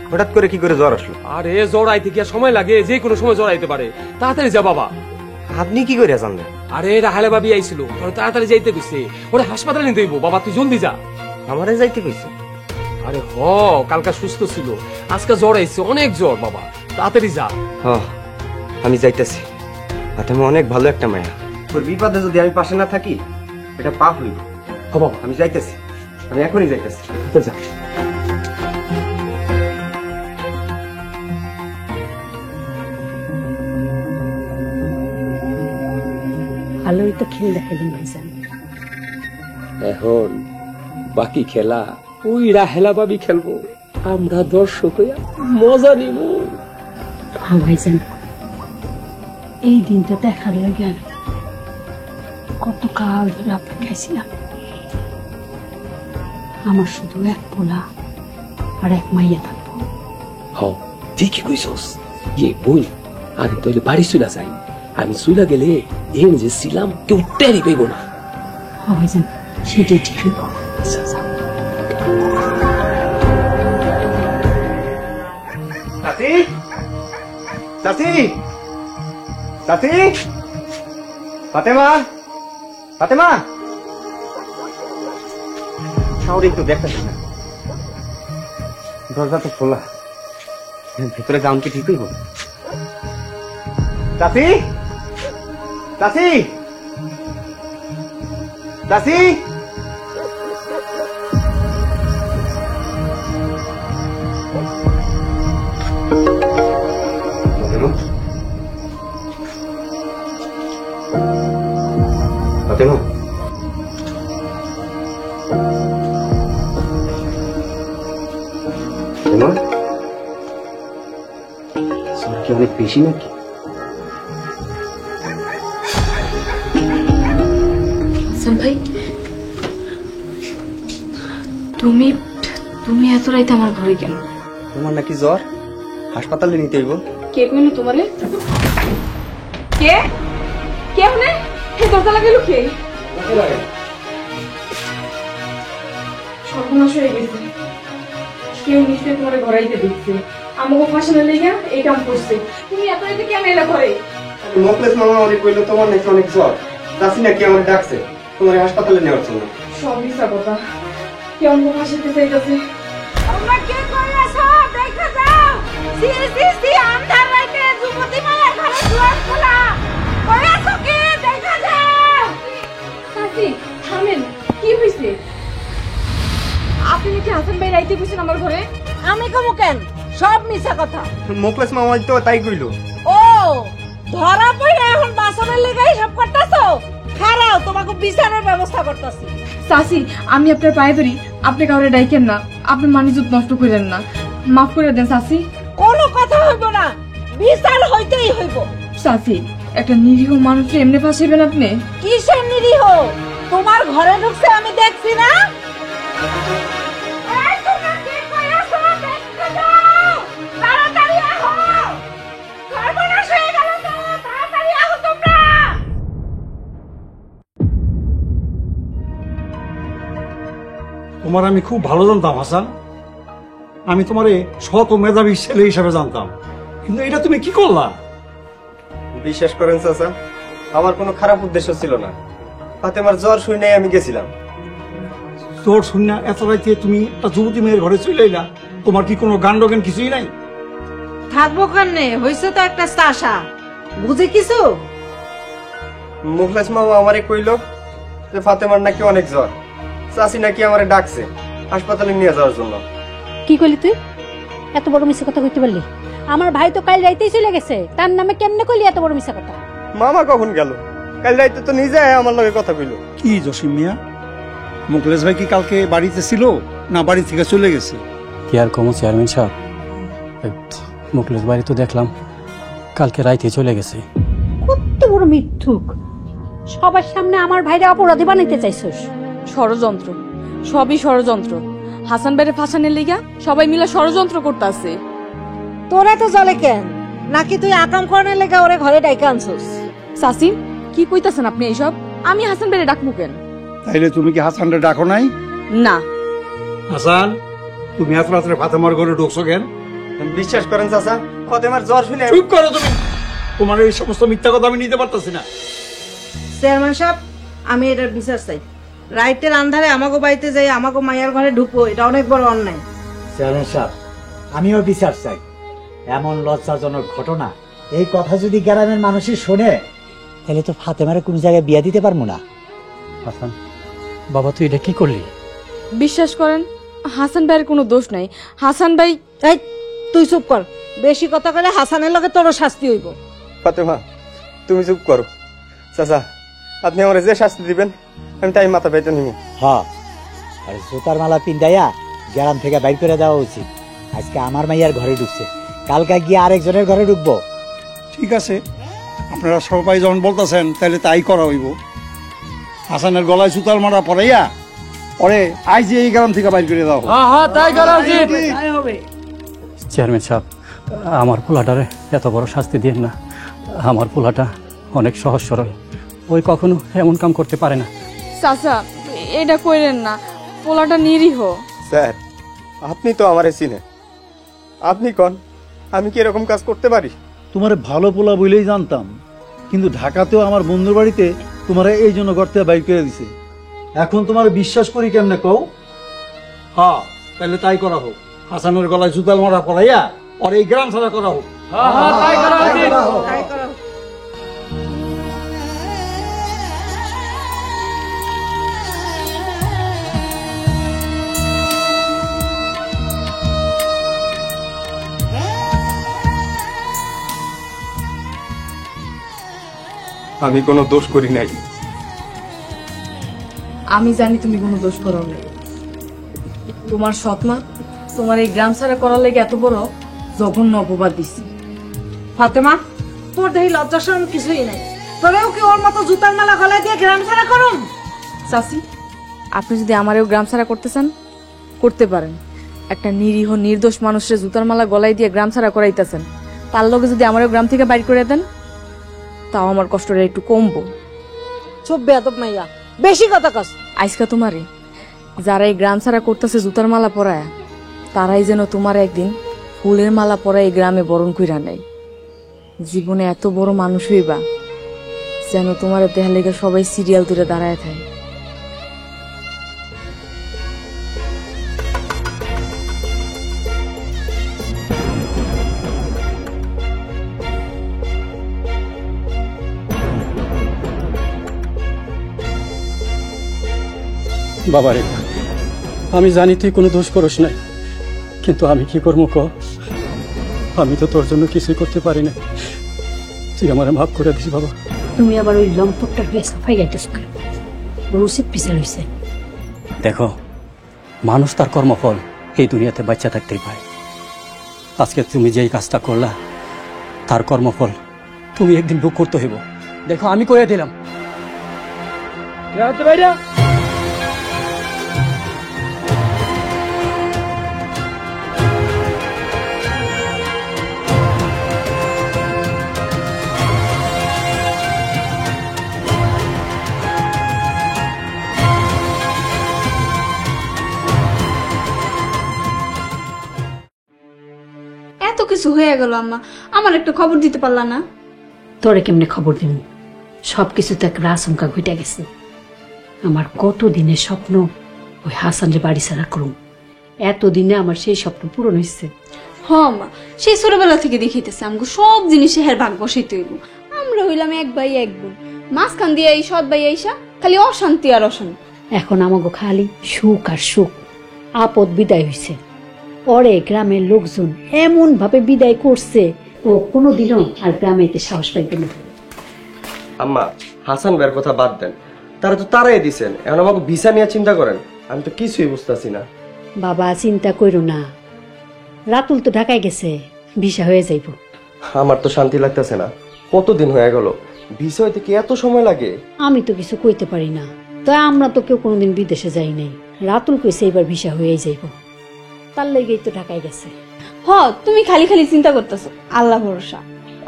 হঠাৎ করে কি করে জ্বর আসলো? আরে জ্বর আইতে কি আর সময় লাগে? যে কোনো সময় জ্বর আইতে পারে, তাড়াতাড়ি যা বাবা। আপনি কি করে জানলেন? আরে রাহেলা ভাবি আইছিল, তাড়াতাড়ি যাইতে কইছে, ওরে হাসপাতালে নিতে হইব। বাবা তুই জলদি যা। আমারে যাইতে কইছে? আরে হ, কালকা সুস্থ ছিল, আজকে জ্বর আইছে, অনেক জ্বর। বাবা তাড়াতাড়ি যা। আমি যাইতেছি। ফাতেমা অনেক ভালো একটা মায়া, ওর বিপদে যদি আমি পাশে না থাকি এটা পাপ হইব। বাবা আমি যাইতেছি, আমি এখনই যাইতেছি। যা। ভালোই তো খেল দেখালেন ভাইজান। এখন বাকি খেলা ওই রাহেলা ভাবি খেলবো, আমরা দর্শক হইয়া মজা নিব। হ্যাঁ ভাইজান, এই দিনটা দেখার লাগে আমি কত কাল ধরে অপেক্ষায় ছিলাম। আমার শুধু এক পোলা আর এক মাইয়া থাকবো। হ ঠিকই কইছস। ইয়ে বই, আমি তাহলে বাড়ি চলে যাই। আমি চলে গেলে এন যে ছিলাম কেউ টেরি পাইব না। হ্যাঁ ভাইজান, সেটাই ঠিক হইব। চাচি, চাচি, চাচি, ফাতেমা, ফাতেমা, শাওরি একটু দেখতেছি না, দরজা তো খোলা, ভেতরে যাওন কি ঠিক হইব? চাচি, চাচি, চাচি, ফাতেমা, ফাতেমা, জ্বর কি অনেক বেশি নাকি? ভাই তুমি তুমি এত রাইতে আমার ঘরে কেন? তোমার নাকি জ্বর? হাসপাতালে নিতে হইব। কে কইলো তোমারে? কে কে হনে হে দরজা লাগাইলো কে? সর্বনাশ হয়ে গেছে। কেউ নিশ্চয়ই তোমার ঘরাইতে দেখছে। আমাকে ফাঁসানোর লেগে এই কাম করছে। তুমি এত রাতে কেন এলা করে? মোকলেস মামা আমারে কইলো তোমার নাকি অনেক জ্বর, চাচি নাকি আমারে ডাকছে তোমার হাসপাতালে নেওয়ার জন্য। সব মিথ্যা কথা। কেউ আমাকে ফাঁসাতে চাইতেছে। তোমরা কে করে আছো? দেখা যাও। সি সি সি আন্ধার রাতে যুবতী মায়ের ঘরে দুয়ার খোলা। কই আছো কে? দেখা যাও। চাচি থামেন, কি হইছে? আপনি নাকি হাসান ভাই রাইতে গেছেন আমার ঘরে? আমি কমু কেন? সব মিছা কথা। মোকলেস মামা তো তাই কইলো। ও ধরা পড়ে এখন বাসনের লেগাই সব করতেছো? খারাও, তোমাকে বিচারের ব্যবস্থা করতেছি। চাচি আমি আপনার পায়ে ধরি, আপনি কাউরে ডাইকেন না, আপনি মানিজত নষ্ট করেন না, মাফ করে দেন চাচি। কোনো কথা হইব না, বিচার হইতেই হইব। চাচি একটা নিরীহ মানুষকে এমনি ফাঁসাইবেন আপনি? কিসের নিরীহ? তোমার ঘরে ঢুকছে আমি দেখছি না। এই তোমরা কে কই আছো? দেখতে যাও, তাড়াতাড়ি আহো। সর্বনাশ হয়ে গেল তো, তাড়াতাড়ি আহো তোমরা। তোমার আমি খুব ভালো জানতাম হাসান, আমি তোমার সৎ ও মেধাবী ছেলে হিসেবে জানতাম, কিন্তু এটা তুমি কি করলা? বিশ্বাস করেন চাচা, আমার কোনো খারাপ উদ্দেশ্য ছিল না। ফাতেমার জ্বর শুনে আমি গেছিলাম। তোর শূন্য এত রাইতে তুমি একটা যুবতী মেয়ের ঘরে চলে এলা, তোমার কি কোনো গান্ডজ্ঞান কিছুই নাই? থাকবো কেনে? হইছে তো একটা চাষা, বুঝে কিছু? মুখলেস মামা আমারে কইলো যে ফাতেমার নাকি অনেক জ্বর, চাচি নাকি আমারে ডাকছে হাসপাতালে নিয়ে যাওয়ার জন্য। কি কইলি তুই? এত বড় মিথ্যা কথা কইতে পারলি? আমার ভাই তো কাল রাইতেই চলে গেছে, তার নামে কেমনে কইলি এত বড় মিথ্যা কথা? মামা কখন গেল? কাল রাইতে তো নিজে আমার লগে কথা কইলো। কি জসিম মিয়া, মুকলেশ ভাই কি কালকে বাড়িতে ছিল না বাড়ি থেকে চলে গেছে? কি আর কমো চেয়ারম্যান সাহেব, মুকলেশ বাড়ি তো দেখলাম কালকে রাইতে চলে গেছে। কত বড় মিথ্যুক! সবার সামনে আমার ভাইরা অপরাধী বানাইতে চাইছস। ষড়যন্ত্র, সবই ষড়যন্ত্র। হাসান ভাইরে ফাঁসানোর লেগা সবাই মিলে ষড়যন্ত্র করতেছে। তোরা তো জলে কেন? নাকি তুই আকাম করার লেগে ওরে ঘরে ডাইকা আনছস? চাচি কি কইতাছেন আপনি এইসব? আমি হাসান ভাইরে ডাকমু কেন? তাইলে তুমি কি হাসানরে ডাকো নাই? না। হাসান, তুমি এত রাত্রে ফাতেমার ঘরে ঢুকছো কেন? বিশ্বাস করেন চাচা, ফাতেমার জ্বর শুনে। চুপ করো তুমি, তোমার এই সমস্ত মিথ্যা কথা আমি নিতে পারতাছি না। চেয়ারম্যান সাহেব, আমি এটার বিচার চাই। রাইতের আন্ধারে আমাকে বাড়িতে যাই আমাকে মায়ের ঘরে ঢুকবো, এটা অনেক বড় অন্যায়। চেয়ারম্যান সাহেব, আমিও বিচার চাই। এমন লজ্জাজনক ঘটনা এই কথা যদি গ্রামের মানুষই শোনে, তাহলে তো ফাতেমারে কোন জায়গায় বিয়া দিতে পারবো না। হাসান বাবা, তুই এটা কি করলি? বিশ্বাস করেন হাসান ভাইয়ের কোনো দোষ নাই। হাসান ভাই। এই তুই চুপ কর, বেশি কথা কইলে হাসানের লগে তোরও শাস্তি হইব। ফাতেমা তুমি চুপ করো। চাচা আপনি আমার যে শাস্তি দিবেন আমি তাই মাথা পেতে নিব। হ্যাঁ, আর জুতার মালা পিন্দাইয়া গ্রাম থেকে বাইর করে দেওয়া উচিত। আজকে আমার মাইয়ার ঘরে ঢুকছে, কালকে গিয়ে আরেকজনের ঘরে ঢুকবো। ঠিক আছে, আপনারা সবাই যখন বলতেছেন তাহলে তাই করা হইব। হাসানের গলায় সুতার মারা পড়াইয়া পরে আজ এই গ্রাম থেকে বাইর করে দাও। তাই করা উচিত। চেয়ারম্যান সাহেব, আমার পোলাটারে এত বড় শাস্তি দিয়েন না। আমার পোলাটা অনেক সহজ সরল, ওই কখনো এমন কাম করতে পারে না। চাচা এটা কইরেন না, পোলাটা নিরীহ। স্যার আপনি তো আমারে চিনেন, আপনি কোন আমি কি এরকম কাজ করতে পারি? তোমার ভালো পোলা বলেই জানতাম, কিন্তু ঢাকাতেও আমার বন্ধুর বাড়িতে তোমার এই জন্য ঘর থেকে বাইর করে দিছে। এখন তোমার বিশ্বাস করি কেমনে কও? হ্যাঁ, তাহলে তাই করা হোক। হাসানের গলায় জুতাল মারা পড়াইয়া আর এই গ্রাম ছাড়া করা হোক। তাই করা উচিত। আমি কোনো দোষ করি নাই। আমি জানি তুমি কোনো দোষ করো না। তোমার সৎমা তোমার এই গ্রাম ছাড়া করার লেগে এত বড় জঘন্য অপবাদ দিছি। ফাতেমা, তোর দেহি লজ্জা শরম কিছুই নাই। তোরেও কি ওর মতো জুতার মালা গলায় দিয়ে গ্রাম ছাড়া করুম? চাচি আপনি যদি আমারেও গ্রাম ছাড়া করতে চান করতে পারেন, একটা নিরীহ নির্দোষ মানুষের জুতার মালা গলায় দিয়ে গ্রাম ছাড়া করাইতেছেন, তার লগে যদি আমারও গ্রাম থেকে বাইর করে দেন তাও আমার কষ্টটা একটু কমবো। চুপ বেয়াদব মাইয়া, বেশি কথা কস। আজকা তোমারে যারা এই গ্রাম ছাড়া করতেছে জুতার মালা পরায়া, তারাই যেন তোমার একদিন ফুলের মালা পরায় এই গ্রামে বরণ কইরা নেয়। জীবনে এত বড় মানুষ হইবা যেন তোমার দেহা লেগে সবাই সিরিয়াল তুলে দাঁড়ায় থাকে। বাবারে, আমি জানি তুই কোনো দোষ করস নাই, কিন্তু আমি কি করবো ক? আমি তো তোর জন্য কিছুই করতে পারি না, তুই আমার মাফ করে দিস বাবা। তুমি আবার ওই লম্পটটার বিয়ে সাফাই গাইতেছ কেন? রসিদ পিছাল হয়েছে। দেখো, মানুষ তার কর্মফল এই দুনিয়াতে বাচ্চা থাকতেই পায়। আজকে তুমি যেই কাজটা করলা তার কর্মফল তুমি একদিন ভোগ করতে হইব। দেখো, আমি করে দিলাম। এত কিছু হয়ে গেল আম্মা, আমার একটা খবর দিতে পারলা না? তোরে কেমনে খবর দিব? সবকিছু তো একটা আশঙ্কা ঘটে গেছে। আমার কত দিনের স্বপ্ন ওই হাসানরে বাড়ি ছাড়া করুম, এতদিনে আমার সেই স্বপ্ন পূরণ হয়েছে। হ মা, সেই ছোটবেলা থেকে দেখিতেছে আমাকে সব জিনিসে হের ভাগ বসাইতে হইব। আমরা হইলাম এক ভাই এক বোন, মাঝখান দিয়ে এই সৎ ভাই আইসা খালি অশান্তি আর অশান্তি। এখন আমাকে খালি সুখ আর সুখ। আপদ বিদায় হয়েছে, পরে গ্রামের লোকজন এমন ভাবে বিদায় করছে ও কোনোদিনও আর গ্রামে এতে সাহস পাইবে না। আম্মা, হাসান ভাইয়ের কথা বাদ দেন, তারা তো তারাই দিছেন, এখন আমাকে ভিসা নিয়ে চিন্তা করেন, আমি তো কিছুই বুঝতেছি না। বাবা চিন্তা কইরো না, রাতুল তো ঢাকায় গেছে, ভিসা হয়ে যাইব। আমার তো শান্তি লাগতেছে না, কতদিন হয়ে গেল, ভিসা হইতে কি এত সময় লাগে? আমি তো কিছু কইতে পারি না, তাই আমরা তো কেউ কোনোদিন বিদেশে যাই নাই। রাতুল কইছে এবার ভিসা হয়েই যাইব, তার লেগেই তো ঢাকায় গেছে। হ, তুমি খালি খালি চিন্তা করতেছো, আল্লাহ ভরসা।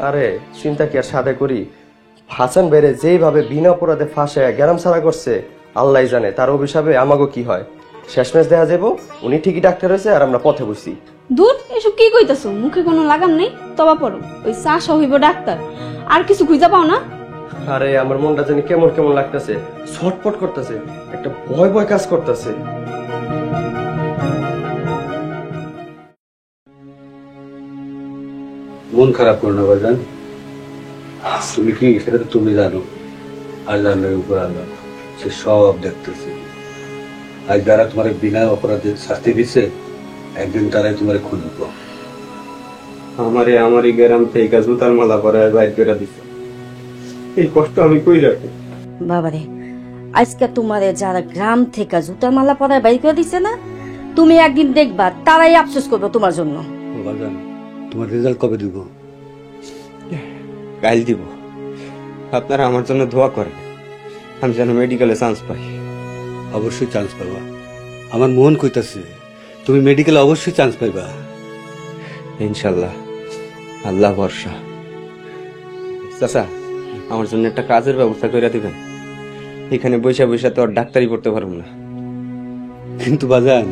আরে চিন্তা কি আর সাদে করি? হাসান ভাইরে যেইভাবে বিনা অপরাধে ফাঁসায় গ্যারাম ছাড়া করছে, আল্লাহ জানে তার অভিশাপে আমাগো কি হয়। শেষমেশ দেখা যাবো উনি ঠিকই ডাক্তার হয়েছে আর আমরা পথে বসছি। দূর, এসব কি কইতাছো? মুখে কোনো লাগাম নেই, তবা পড়ো। ওই চাষা হইব ডাক্তার, আর কিছু খুঁজা পাও না? আরে আমার মনটা জানি কেমন কেমন লাগতেছে, ছটপট করতেছে, একটা ভয় ভয় কাজ করতেছে। মন খারাপ করো না বাজান, তুমি কি সেটা তো তুমি জানো। আল্লাহর উপর আল্লাহ, সে সব দেখতেছে। আজ যারা তোমার বিনা অপরাধে শাস্তি দিচ্ছে, একদিন তারাই তোমার খুঁজব। আমারই গ্রাম থেকে জুতার মালা পরায় বাইর করে দিছে, এই কষ্ট আমি কই রাখি? বাবারে, আজকে তোমারে যারা গ্রাম থেকে জুতার মালা পরায় বাইর করে দিছে না, তুমি একদিন দেখবা তারাই আফসোস করবে তোমার জন্য। বাজান, তোমার রেজাল্ট কবে দিব? কাল দিব। আপনারা আমার জন্য দোয়া করেন, আমি যেন মেডিকেলে চান্স পাই। অবশ্যই চান্স পাবা, আমার মন কইতাছে তুমি মেডিকেলে অবশ্যই চান্স পাইবা ইনশাল্লাহ, আল্লাহ ভরসা। চাচা, আমার জন্য একটা কাজের ব্যবস্থা করে দিবেন, এখানে বৈশা বৈশা তো আর ডাক্তারি পড়তে পারবো না। কিন্তু বাজান,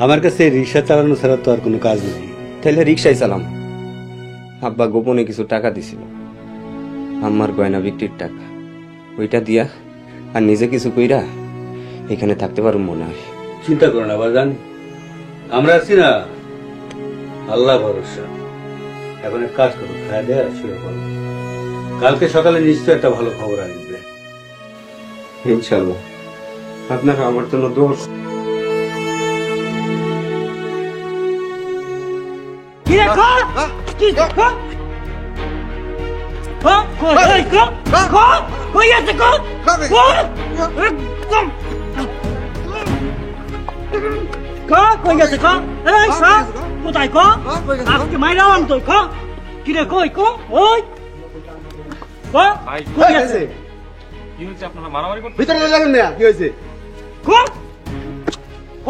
আমার কাছে রিক্সা চালানো ছাড়া তো আর কোনো কাজ নেই। তাহলে রিক্সায় চালাম। আব্বা গোপনে কিছু টাকা দিছিল, আমার গয়না বিক্রির টাকা, ওইটা দিয়া আর নিজে কিছু কইরা এখানে থাকতে পারবো মনে হয়। চিন্তা করো না বাজান, আমরা আছি না, আল্লাহ ভরসা। এখন এক কাজ করো, খাওয়া দেয় আর শুয়ে পড়ো, কালকে সকালে নিশ্চয় একটা ভালো খবর আসবে ইনশাল্লাহ। আপনারা আমার জন্য দোয়া।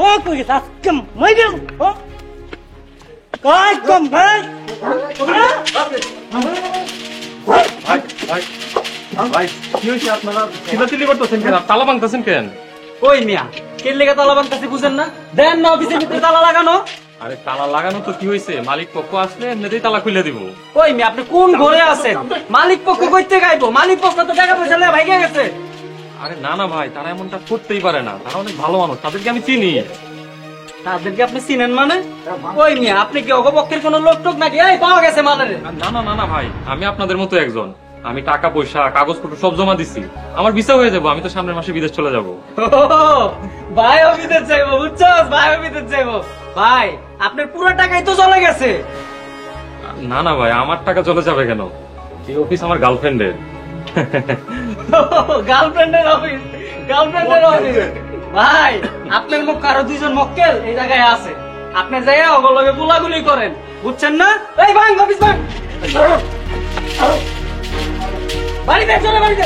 ও কই গেছে আজকে মই গেল ও কই কম ভাই ভাই কি হয়েছে আপনারা চিল্লাচিল্লি করতেছেন কেন তালা ভাঙতেছেন কেন? ওই মিয়া কে লেগে তালা বানতেছি বুঝেন না? দেন না অফিসের ভিতরে তালা লাগানো। আরে তালা লাগানো তো কি হয়েছে, মালিক পক্ষ আসলে এমনিতেই তালা খুলে দিব। ওই মিয়া আপনি কোন ঘরে আছেন? মালিক পক্ষ কইতে গাইবো, মালিক পক্ষ তো টাকা পয়সা নিয়ে ভাইগে গেছে। আরে না না ভাই, তারা এমনটা করতেই পারে না, তারা অনেক ভালো মানুষ, তাদেরকে আমি চিনি। তাদেরকে আপনি চিনেন মানে? ওই মিয়া আপনি কি অগপক্ষের কোন লোক টোক নাকি? এই পাওয়া গেছে মানে? না না না না ভাই, আমি আপনাদের মতো একজন। আমি টাকা পয়সা কাগজপত্র সব জমা দিছি, আমার ভিসা হয়ে যাবো, আমি তো সামনের মাসে বিদেশ চলে যাবো। ভাই বিদেশ যাইবো বুঝছস? ভাই বিদেশ যাইবো। ভাই আপনার পুরো টাকাই তো চলে গেছে। না না ভাই, আমার টাকা চলে যাবে কেন? এই অফিস আমার গার্লফ্রেন্ডের। গার্লফ্রেন্ডের অফিস, গার্লফ্রেন্ডের অফিস। ভাই আপনার মুখ কারো দুইজন মক্কেল এই জায়গায় আছে, আপনি যাইয়া অগলগে গুলাগুলি করেন, বুঝছেন না? এই ভাই অফিস ভাই বাড়িতে চলে, বাড়িতে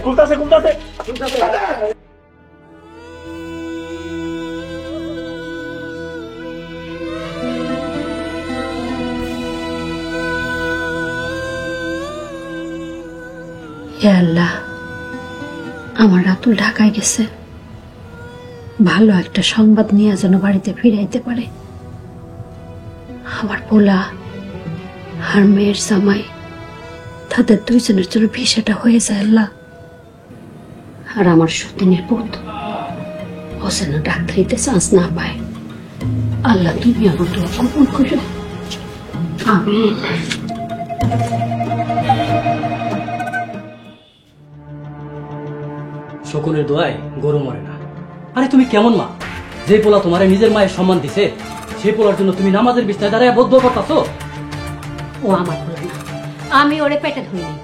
খুলতাছে খুলতাছে হে আল্লাহ, আমার রাতুল ঢাকায় গেছে, ভালো একটা সংবাদ নিয়ে যেন বাড়িতে ফিরাইতে পারে। আমার পোলা আর মেয়ের জামাই, তাদের দুইজনের জন্য ভিসাটা হয়ে যায় আল্লাহ। আর আমার সতীনের পুত ও যেন ডাক্তারিতে চান্স না পায়। আল্লাহ তুমি আমার দোয়া কবুল করো, আমিন। শকুনের দোয়ায় গরু মরে না। আরে তুমি কেমন মা, যে পোলা তোমার নিজের মায়ের সম্মান দিছে, সেই পোলার জন্য তুমি নামাজের বিছানায় দাঁড়ায় বদ্ধ করতেছো? ও আমার পোলা না, আমি ওরে পেটে ধরিনি।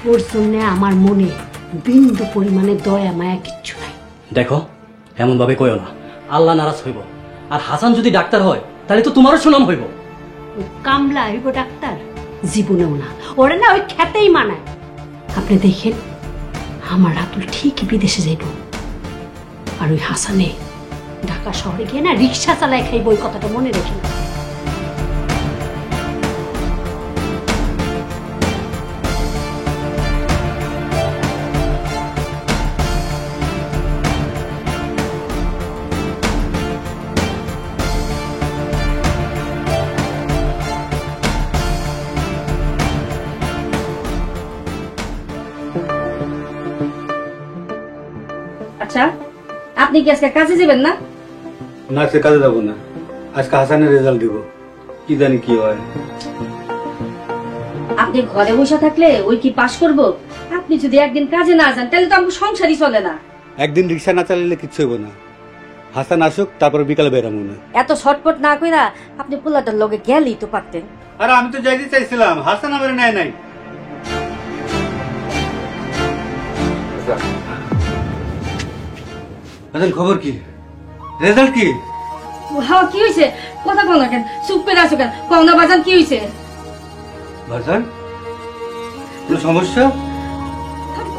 ওর জন্য আমার মনে বিন্দু পরিমাণে দয়া মায়া কিচ্ছু নাই। দেখো এমন ভাবে কইও না, আল্লাহ নারাজ হইব। আর হাসান যদি ডাক্তার হয় তাহলে তো তোমারও সুনাম হইব। কামলা হইব ডাক্তার? জীবনেও না, ওরে না ওই খেতেই মানায়। আপনি দেখেন আমার রাতুল ঠিকই বিদেশে যাইব, আর ওই হাসানে ঢাকা শহরে গিয়ে না রিক্সা চালায় খাইব, ওই কথাটা মনে রেখেন। আচ্ছা আপনি কি আজকে কাজে যাবেন না? না আজকে কাজে যাবো না, আজকে হাসানের রেজাল্ট দিব, কি জানি কি হয়। আপনি ঘরে বসে থাকলে ওই কি পাশ করব? আপনি যদি একদিন কাজে না যান তাহলে তো আমার সংসারই চলে না। একদিন রিক্সা না চালালে কিচ্ছু হইব না। হাসান আসুক, তারপরে বিকালে বেরামো না। এত ছটপট না কইরা আপনি পোলাটার লগে গেলেই তো পারতেন। আরে আমি তো যাইতে চাইছিলাম, হাসান আমার নেয় নাই। খবর কি? রেজাল্ট কি? হ্যাঁ কি হয়েছে? কথা কও না কেন? চুপ করে আছো কেন? কও না বাজান কি হয়েছে? বাজান কোনো সমস্যা?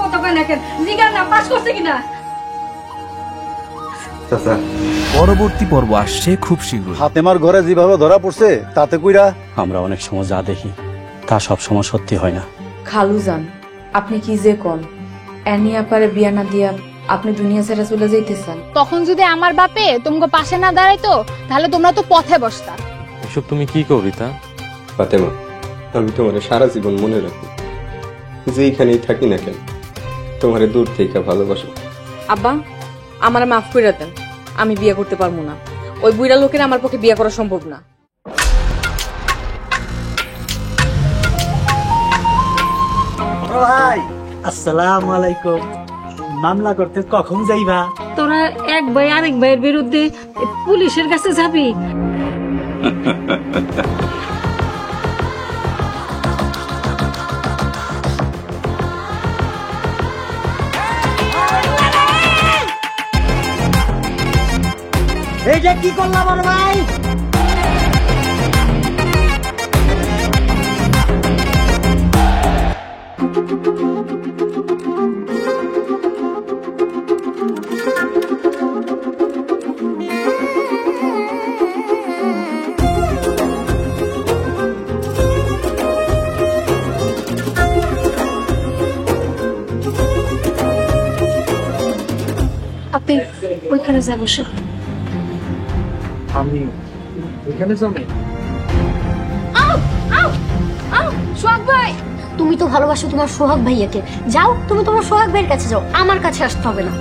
কথা কয় না কেন? জিগার না পাস করছে কিনা? পরবর্তী পর্ব আসছে খুব শীঘ্র। ফাতেমার ঘরে যেভাবে ধরা পড়ছে তাতে কইরা আমরা অনেক সময় যা দেখি তা সব সময় সত্যি হয় না। খালু যান, আপনি কি যে কোন এনি আপারে বিয়া না দিয়া আপনি দুনিয়া ছেড়ে চলে যাইতেছেন? তখন যদি আমার বাপে তোমাকে পাশে না দাঁড়াইতো তাহলে তোমরা তো পথে বসতা। এসব তুমি কি কও রিতা? ফাতেমা, আমি তোমার সারা জীবন মনে রাখবো, যেইখানেই থাকি না কেন তোমারে দূর থেকে ভালোবাসো। আব্বা আমারে মাফ কইরা দেন, আমি বিয়ে করতে পারবো না। ওই বুইড়া লোকের আমার পক্ষে বিয়ে করা সম্ভব না। ভাই আসসালামু আলাইকুম। মামলা করতে কখন যাইবা? তোরা এক ভাই আরেক ভাইয়ের বিরুদ্ধে পুলিশের কাছে যাবি? এইটা কি করলাম বড় ভাই? আপনি ওইখানে যাবো সব। আমি এখানে যাবো? সোহাগ ভাই, তুমি তো ভালোবাসো তোমার সোহাগ ভাইয়াকে, যাও তুমি তোমার সোহাগ ভাইয়ের কাছে যাও, আমার কাছে আসতে হবে না।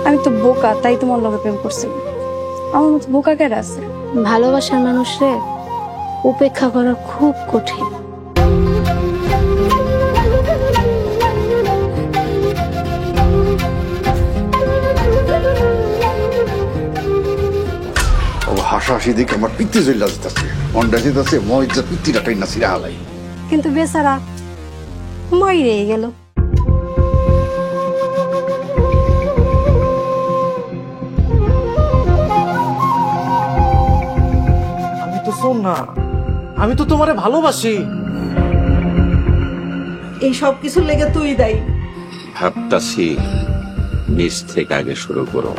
আমি তো বোকা, তাই তোমার লগে প্রেম করছি। আমার মতো বোকা কেন আছে? ভালোবাসার মানুষরে উপেক্ষা করা খুব কঠিন। হাসাহাসি দেখে আমার পিত্তি জল্লা যেতেছে, মনটা যেতেছে মজা পিত্তিটা টাইনা সিরা হালাই। কিন্তু বেচারা মরে গেল। আমি তো শোন না, আমি তো তোমারে ভালোবাসি। এই সব কিছুর লেগে তুই দায়ী। ভাবতাছি নিচ থেকে আগে শুরু করো।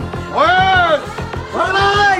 ভাই